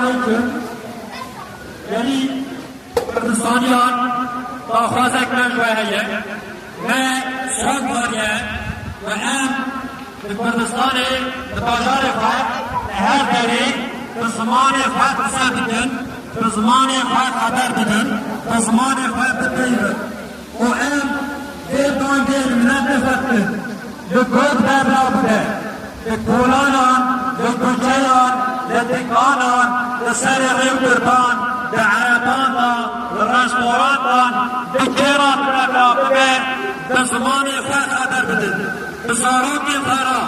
عليكم يعني كردستانيان تاخذك من شوية ما صوت واريا وأم كردستان بتاجر فات هر دری بزمان فات سبتن بزمان فات قدر بدن بزمان فات تیرد و أم دیدان دیر منت فتن لگود در رابطه لکولانان لکوچیان لدکانان لسر غیبرتان لعربان لرشتوران لکیران رابطه بزمان فات قدر بدن بزاروك فرا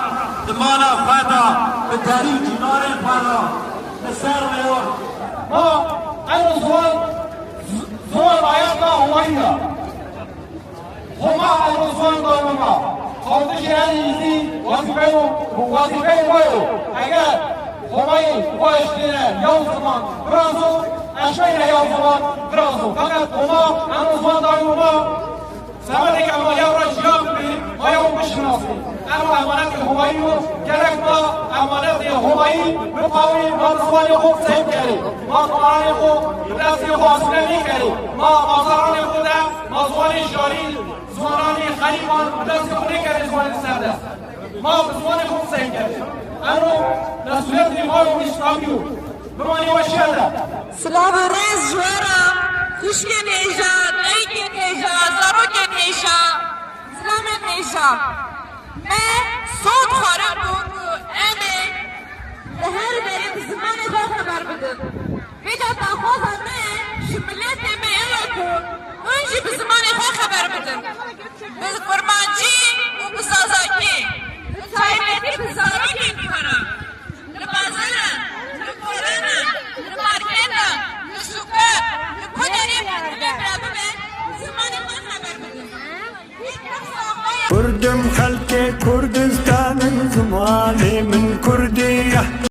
دمالا فاتا بالتاريخ جنار فرا بسر ميور أنا زوال عيادنا هماينا هما الرسول دوما خاطش يعني يزي وظيفين بايو اگر هماي واشتنا يوم زمان برازو اشمينا يوم زمان برازو فقط هما الرسول دوما زمانی که ما یورش یام بیم ما یوم بشناسیم اما امانت همایی رو گرک ما امانت همایی بپاویم ما رسوانی خوب سهم کریم ما قرآن خوب دستی حاصله نکریم ما مازاران خودم ما زوانی جاری زوانانی خریبان دستی خود نکریم زوانی سرده ما زوانی خوب سهم کریم اما مسئولیت ما رو میشتامیو بمانی و شهده سلام ریز جوارم خوشک نیجاد ایک نیجاد زاروک نیجاد سلام نیجاد من صوت خارم بود امه لهر بریم زمان خواه خبر بدم ویدا تاخوزم من شملت امه ایوکم اونجی بزمان خواه خبر بدم بز فرمانجی و بسازاکی تایبتی بزاروکی بکنم لبازرن لکورنن لمارکتن لسوکر كردم خلق كرد